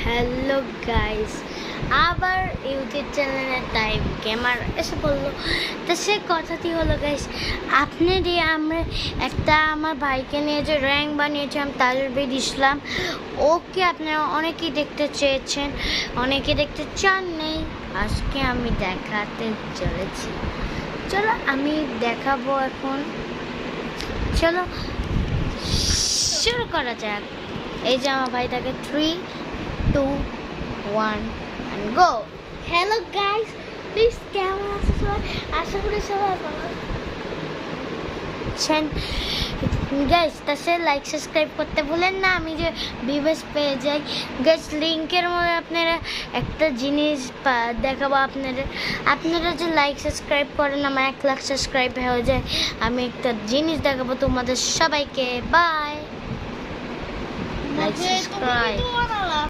Hello guys, আবার YouTube চ্যানেলে time gamer এসে বললো। তো সে কথাটি হলো গাইস, আপনি দিয়ে আমরা একটা আমার ভাইকে নিয়ে যে র্যাঙ্ক বানিয়েছিলাম তাজুলবিদ ইসলাম, ওকে আপনারা অনেকেই দেখতে চেয়েছেন, অনেকে দেখতে চান নেই। আজকে আমি দেখাতে চলেছি, চলো আমি দেখাবো এখন। চলো শুরু করা যাক। এই যে আমার ভাইটাকে 3, 2, 1 and go. Hello guys, please কেমন আছো সবাই? আশা করি সবাই ভালো আছেন। গাইস তাছাড়া লাইক সাবস্ক্রাইব করতে ভুলেন না, আমি যে ভিউয়ার্স পেয়ে যাই। গাইস লিঙ্কের মধ্যে আপনারা একটা জিনিস দেখাবো আপনারা যে লাইক সাবস্ক্রাইব করেন আমার 1 লাখ সাবস্ক্রাইব হয়ে যায়। আমি একটা জিনিস দেখাবো তোমাদের সবাইকে। Bye, like subscribe.